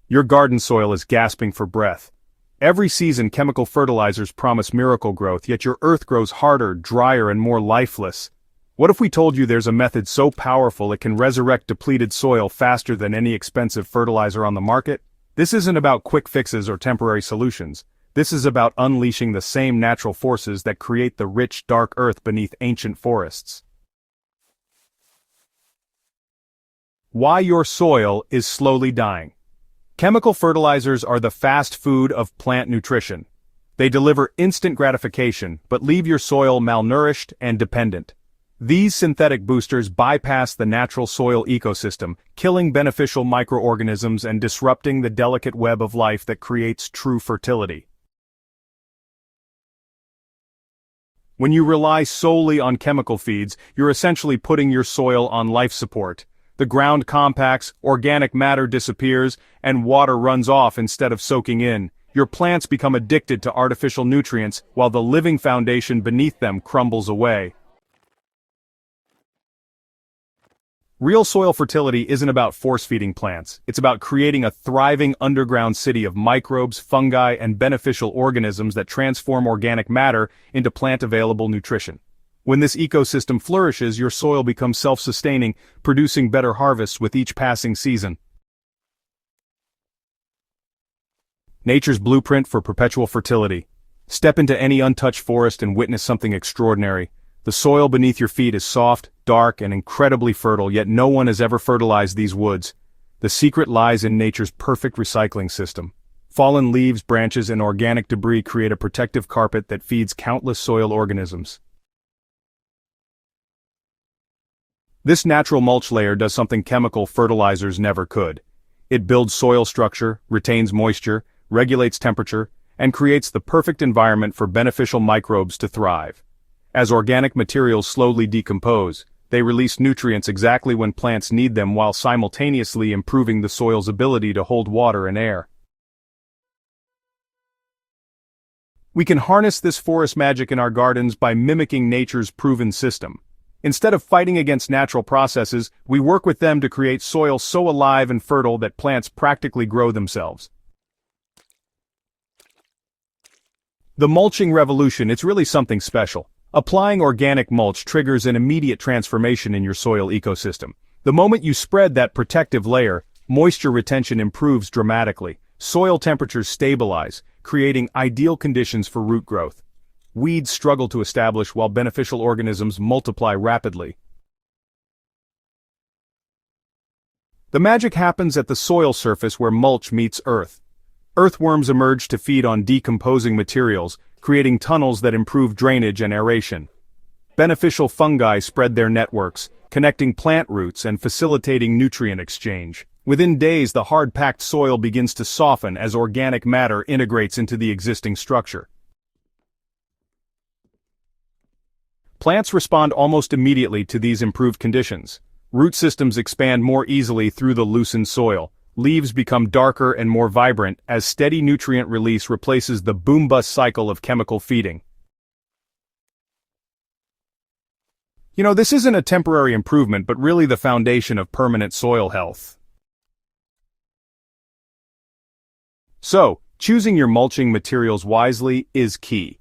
Your garden soil is gasping for breath. Every season chemical fertilizers promise miracle growth, yet your earth grows harder, drier, and more lifeless. What if we told you there's a method so powerful it can resurrect depleted soil faster than any expensive fertilizer on the market? This isn't about quick fixes or temporary solutions. This is about unleashing the same natural forces that create the rich, dark earth beneath ancient forests. Why your soil is slowly dying. Chemical fertilizers are the fast food of plant nutrition. They deliver instant gratification, but leave your soil malnourished and dependent. These synthetic boosters bypass the natural soil ecosystem, killing beneficial microorganisms and disrupting the delicate web of life that creates true fertility. When you rely solely on chemical feeds, you're essentially putting your soil on life support. The ground compacts, organic matter disappears, and water runs off instead of soaking in. Your plants become addicted to artificial nutrients, while the living foundation beneath them crumbles away. Real soil fertility isn't about force-feeding plants. It's about creating a thriving underground city of microbes, fungi, and beneficial organisms that transform organic matter into plant-available nutrition. When this ecosystem flourishes, your soil becomes self-sustaining, producing better harvests with each passing season. Nature's blueprint for perpetual fertility. Step into any untouched forest and witness something extraordinary. The soil beneath your feet is soft, dark, and incredibly fertile, yet no one has ever fertilized these woods. The secret lies in nature's perfect recycling system. Fallen leaves, branches, and organic debris create a protective carpet that feeds countless soil organisms. This natural mulch layer does something chemical fertilizers never could. It builds soil structure, retains moisture, regulates temperature, and creates the perfect environment for beneficial microbes to thrive. As organic materials slowly decompose, they release nutrients exactly when plants need them while simultaneously improving the soil's ability to hold water and air. We can harness this forest magic in our gardens by mimicking nature's proven system. Instead of fighting against natural processes, we work with them to create soil so alive and fertile that plants practically grow themselves. The mulching revolution, it's really something special. Applying organic mulch triggers an immediate transformation in your soil ecosystem. The moment you spread that protective layer, moisture retention improves dramatically, soil temperatures stabilize, creating ideal conditions for root growth. Weeds struggle to establish while beneficial organisms multiply rapidly. The magic happens at the soil surface where mulch meets earth. Earthworms emerge to feed on decomposing materials, creating tunnels that improve drainage and aeration. Beneficial fungi spread their networks, connecting plant roots and facilitating nutrient exchange. Within days, the hard-packed soil begins to soften as organic matter integrates into the existing structure. Plants respond almost immediately to these improved conditions. Root systems expand more easily through the loosened soil. Leaves become darker and more vibrant as steady nutrient release replaces the boom-bust cycle of chemical feeding. This isn't a temporary improvement, but really the foundation of permanent soil health. So, choosing your mulching materials wisely is key.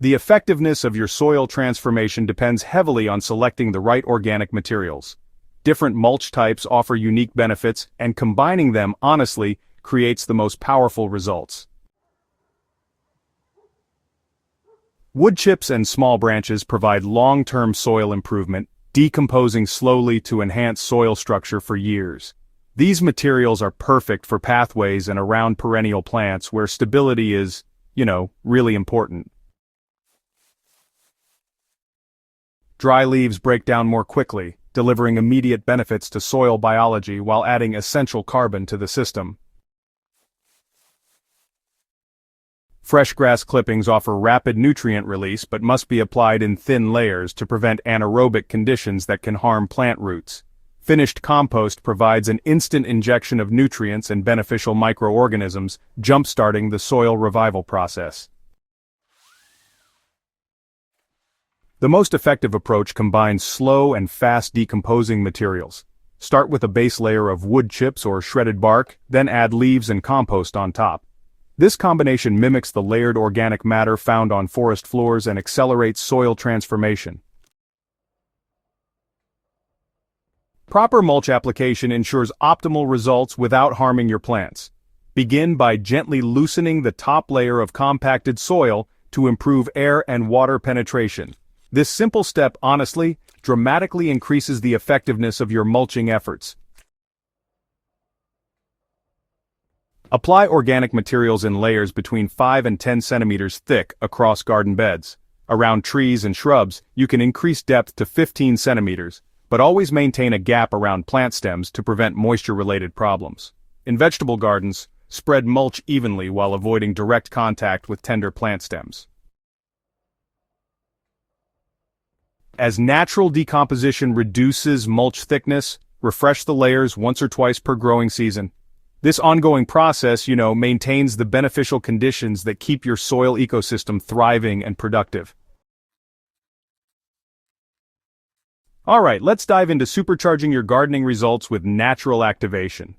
The effectiveness of your soil transformation depends heavily on selecting the right organic materials. Different mulch types offer unique benefits, and combining them honestly creates the most powerful results. Wood chips and small branches provide long-term soil improvement, decomposing slowly to enhance soil structure for years. These materials are perfect for pathways and around perennial plants where stability is, really important. Dry leaves break down more quickly, delivering immediate benefits to soil biology while adding essential carbon to the system. Fresh grass clippings offer rapid nutrient release but must be applied in thin layers to prevent anaerobic conditions that can harm plant roots. Finished compost provides an instant injection of nutrients and beneficial microorganisms, jump-starting the soil revival process. The most effective approach combines slow and fast decomposing materials. Start with a base layer of wood chips or shredded bark, then add leaves and compost on top. This combination mimics the layered organic matter found on forest floors and accelerates soil transformation. Proper mulch application ensures optimal results without harming your plants. Begin by gently loosening the top layer of compacted soil to improve air and water penetration. This simple step, honestly, dramatically increases the effectiveness of your mulching efforts. Apply organic materials in layers between 5 and 10 centimeters thick across garden beds. Around trees and shrubs, you can increase depth to 15 centimeters, but always maintain a gap around plant stems to prevent moisture-related problems. In vegetable gardens, spread mulch evenly while avoiding direct contact with tender plant stems. As natural decomposition reduces mulch thickness, refresh the layers once or twice per growing season. This ongoing process, maintains the beneficial conditions that keep your soil ecosystem thriving and productive. Alright, let's dive into supercharging your gardening results with natural activation.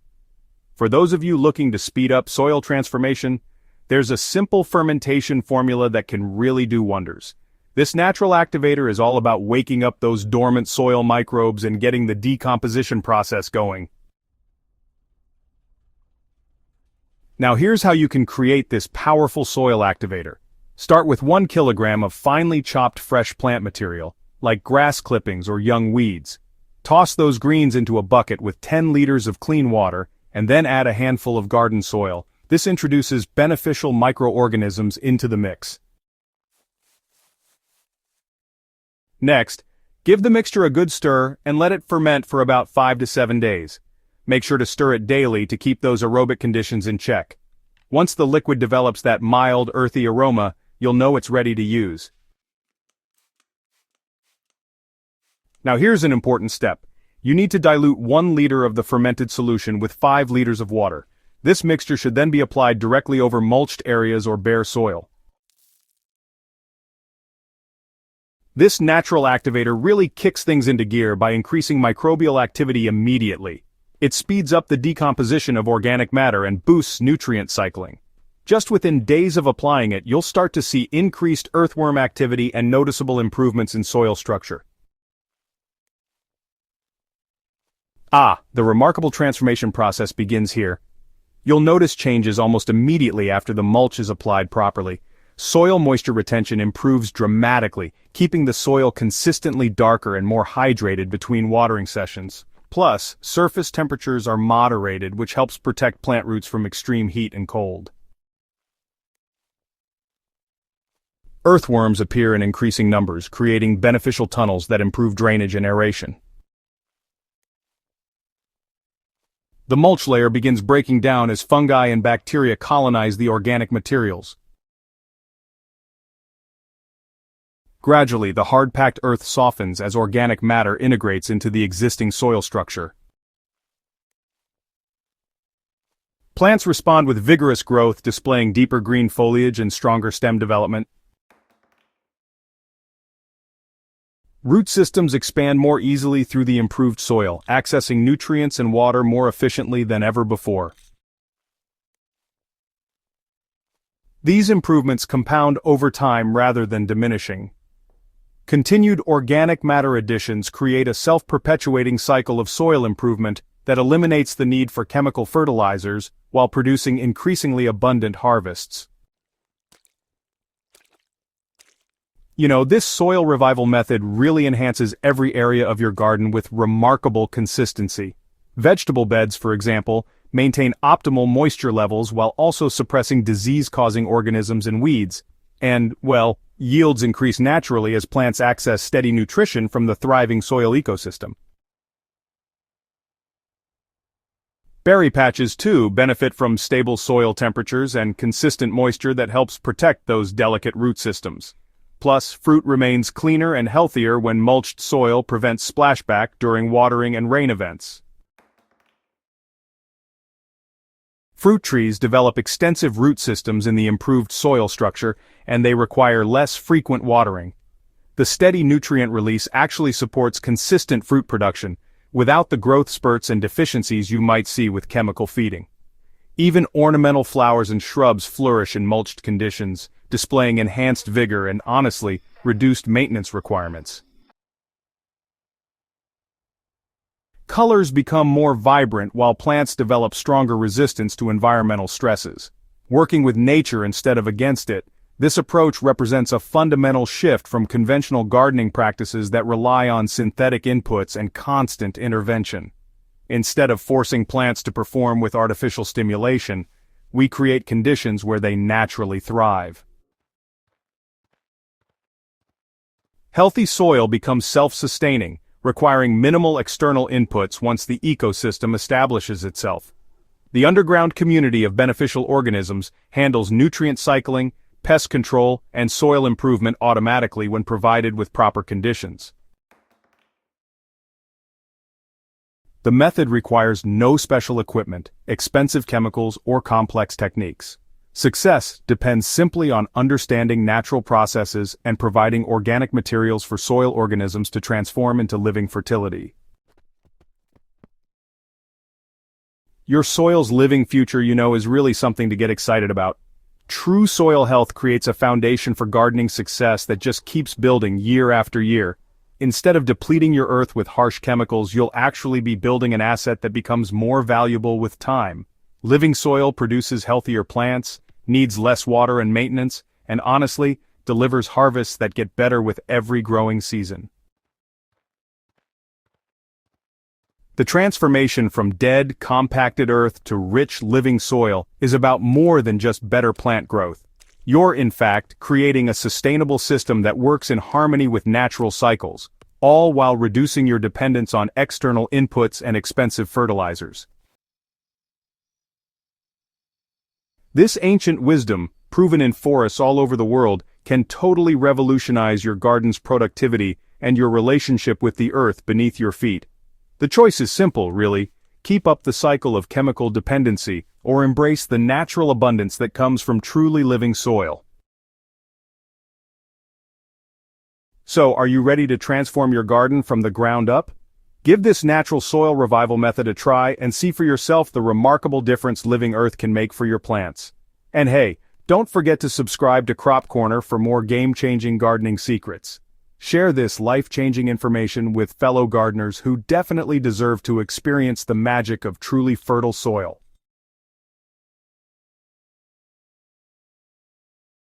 For those of you looking to speed up soil transformation, there's a simple fermentation formula that can really do wonders. This natural activator is all about waking up those dormant soil microbes and getting the decomposition process going. Now here's how you can create this powerful soil activator. Start with 1 kilogram of finely chopped fresh plant material, like grass clippings or young weeds. Toss those greens into a bucket with 10 liters of clean water, and then add a handful of garden soil. This introduces beneficial microorganisms into the mix. Next, give the mixture a good stir and let it ferment for about 5 to 7 days. Make sure to stir it daily to keep those aerobic conditions in check. Once the liquid develops that mild, earthy aroma, you'll know it's ready to use. Now here's an important step. You need to dilute 1 liter of the fermented solution with 5 liters of water. This mixture should then be applied directly over mulched areas or bare soil. This natural activator really kicks things into gear by increasing microbial activity immediately. It speeds up the decomposition of organic matter and boosts nutrient cycling. Just within days of applying it, you'll start to see increased earthworm activity and noticeable improvements in soil structure. The remarkable transformation process begins here. You'll notice changes almost immediately after the mulch is applied properly. Soil moisture retention improves dramatically, keeping the soil consistently darker and more hydrated between watering sessions. Plus, surface temperatures are moderated, which helps protect plant roots from extreme heat and cold. Earthworms appear in increasing numbers, creating beneficial tunnels that improve drainage and aeration. The mulch layer begins breaking down as fungi and bacteria colonize the organic materials. Gradually, the hard-packed earth softens as organic matter integrates into the existing soil structure. Plants respond with vigorous growth, displaying deeper green foliage and stronger stem development. Root systems expand more easily through the improved soil, accessing nutrients and water more efficiently than ever before. These improvements compound over time rather than diminishing. Continued organic matter additions create a self-perpetuating cycle of soil improvement that eliminates the need for chemical fertilizers while producing increasingly abundant harvests. This soil revival method really enhances every area of your garden with remarkable consistency. Vegetable beds, for example, maintain optimal moisture levels while also suppressing disease-causing organisms and weeds. And, yields increase naturally as plants access steady nutrition from the thriving soil ecosystem. Berry patches, too, benefit from stable soil temperatures and consistent moisture that helps protect those delicate root systems. Plus, fruit remains cleaner and healthier when mulched soil prevents splashback during watering and rain events. Fruit trees develop extensive root systems in the improved soil structure, and they require less frequent watering. The steady nutrient release actually supports consistent fruit production, without the growth spurts and deficiencies you might see with chemical feeding. Even ornamental flowers and shrubs flourish in mulched conditions, displaying enhanced vigor and, honestly, reduced maintenance requirements. Colors become more vibrant while plants develop stronger resistance to environmental stresses. Working with nature instead of against it, this approach represents a fundamental shift from conventional gardening practices that rely on synthetic inputs and constant intervention. Instead of forcing plants to perform with artificial stimulation, we create conditions where they naturally thrive. Healthy soil becomes self-sustaining, requiring minimal external inputs once the ecosystem establishes itself. The underground community of beneficial organisms handles nutrient cycling, pest control, and soil improvement automatically when provided with proper conditions. The method requires no special equipment, expensive chemicals, or complex techniques. Success depends simply on understanding natural processes and providing organic materials for soil organisms to transform into living fertility. Your soil's living future, is really something to get excited about. True soil health creates a foundation for gardening success that just keeps building year after year. Instead of depleting your earth with harsh chemicals, you'll actually be building an asset that becomes more valuable with time. Living soil produces healthier plants, needs less water and maintenance, and honestly, delivers harvests that get better with every growing season. The transformation from dead, compacted earth to rich, living soil is about more than just better plant growth. You're, in fact, creating a sustainable system that works in harmony with natural cycles, all while reducing your dependence on external inputs and expensive fertilizers. This ancient wisdom, proven in forests all over the world, can totally revolutionize your garden's productivity and your relationship with the earth beneath your feet. The choice is simple, really. Keep up the cycle of chemical dependency, or embrace the natural abundance that comes from truly living soil. So, are you ready to transform your garden from the ground up? Give this natural soil revival method a try and see for yourself the remarkable difference living earth can make for your plants. And hey, don't forget to subscribe to Crop Corner for more game-changing gardening secrets. Share this life-changing information with fellow gardeners who definitely deserve to experience the magic of truly fertile soil.